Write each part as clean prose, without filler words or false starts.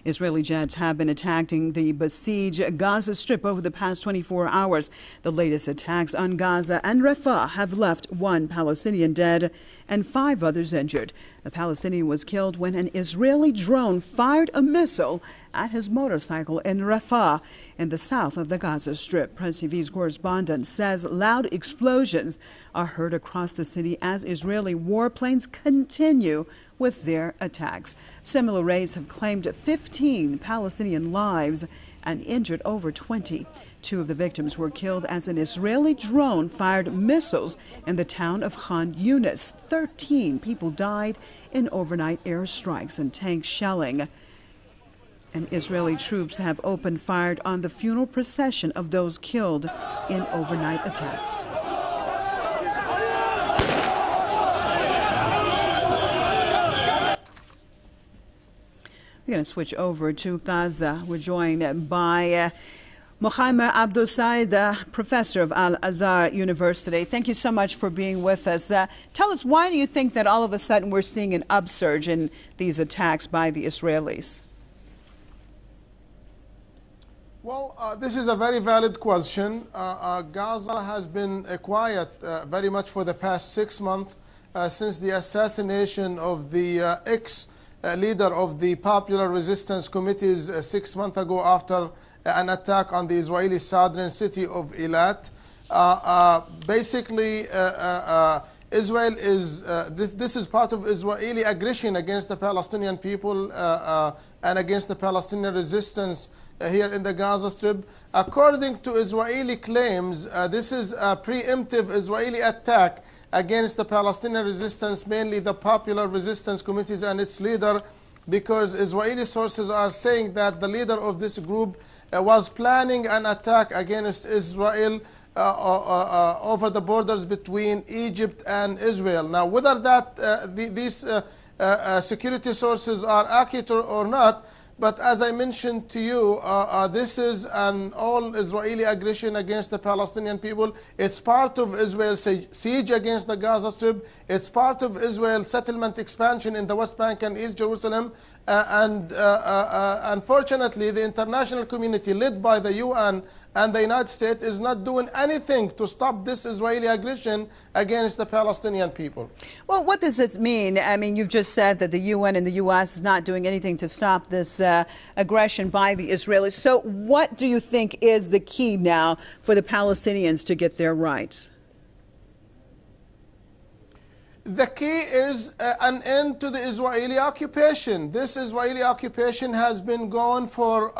Israeli jets have been attacking the besieged Gaza Strip over the past 24 hours. The latest attacks on Gaza and Rafah have left 1 Palestinian dead and 5 others injured. The Palestinian was killed when an Israeli drone fired a missile at his motorcycle in Rafah in the south of the Gaza Strip. Press TV's correspondent says loud explosions are heard across the city as Israeli warplanes continue with their attacks. Similar raids have claimed 15 Palestinian lives and injured over 20. 2 of the victims were killed as an Israeli drone fired missiles in the town of Khan Yunis. 13 people died in overnight airstrikes and tank shelling. And Israeli troops have opened fire on the funeral procession of those killed in overnight attacks. We're going to switch over to Gaza. We're joined by Mukhaimer Abu Saada, professor of al-Azhar University. Thank you so much for being with us. Tell us, why do you think that all of a sudden we're seeing an upsurge in these attacks by the Israelis? Well, this is a very valid question. Gaza has been quiet very much for the past 6 months since the assassination of the ex-leader of the Popular Resistance Committees 6 months ago after an attack on the Israeli southern city of Eilat. Basically, Israel is, this is part of Israeli aggression against the Palestinian people and against the Palestinian resistance here in the Gaza Strip. According to Israeli claims, this is a preemptive Israeli attack against the Palestinian resistance, mainly the Popular Resistance Committees and its leader, because Israeli sources are saying that the leader of this group was planning an attack against Israel over the borders between Egypt and Israel. Now, whether that these security sources are accurate or not, but as I mentioned to you, this is an all-Israeli aggression against the Palestinian people. It's part of Israel's siege against the Gaza Strip. It's part of Israel's settlement expansion in the West Bank and East Jerusalem. Unfortunately, the international community, led by the UN and the United States, is not doing anything to stop this Israeli aggression against the Palestinian people. Well, what does this mean? I mean, you've just said that the UN and the U.S. is not doing anything to stop this aggression by the Israelis. So what do you think is the key now for the Palestinians to get their rights? The key is an end to the Israeli occupation. This Israeli occupation has been going for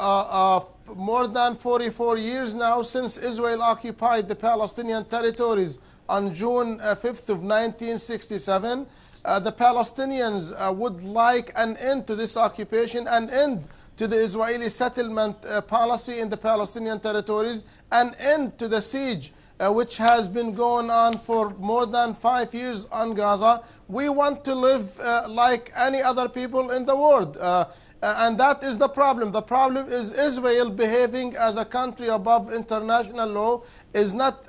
more than 44 years now, since Israel occupied the Palestinian territories on June 5th of 1967. The Palestinians would like an end to this occupation, an end to the Israeli settlement policy in the Palestinian territories, an end to the siege which has been going on for more than 5 years on Gaza. We want to live like any other people in the world. And that is the problem. The problem is Israel behaving as a country above international law, is not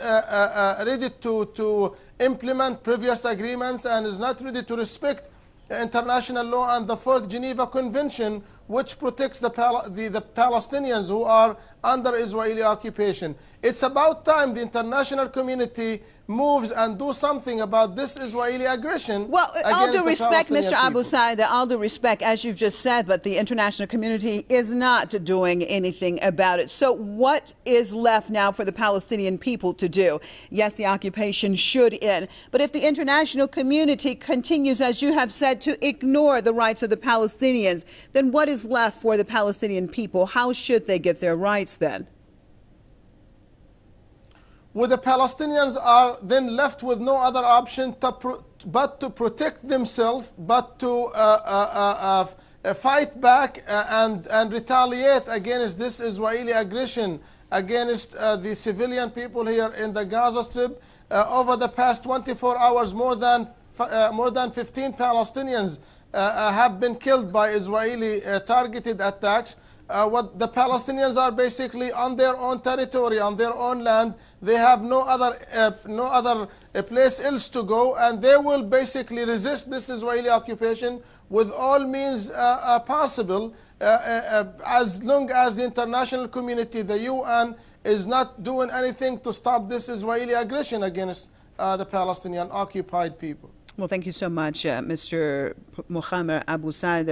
ready to implement previous agreements, and is not ready to respect international law and the Fourth Geneva Convention, which protects the Palestinians who are under Israeli occupation. It's about time the international community moves and do something about this Israeli aggression. Well, all due respect, Mr. Abu Saada, all due respect, as you've just said, but the international community is not doing anything about it. So what is left now for the Palestinian people to do? Yes, the occupation should end, but if the international community continues, as you have said, to ignore the rights of the Palestinians, then what is left for the Palestinian people? How should they get their rights then? Well, the Palestinians are then left with no other option but to protect themselves, but to fight back and retaliate against this Israeli aggression against the civilian people here in the Gaza Strip. Over the past 24 hours, more than 15 Palestinians have been killed by Israeli targeted attacks. what the Palestinians are basically on their own territory, on their own land. They have no other place else to go, and they will basically resist this Israeli occupation with all means possible, as long as the international community, the UN, is not doing anything to stop this Israeli aggression against the Palestinian occupied people. Well, thank you so much, Mr. Mukhaimer Abu Saada.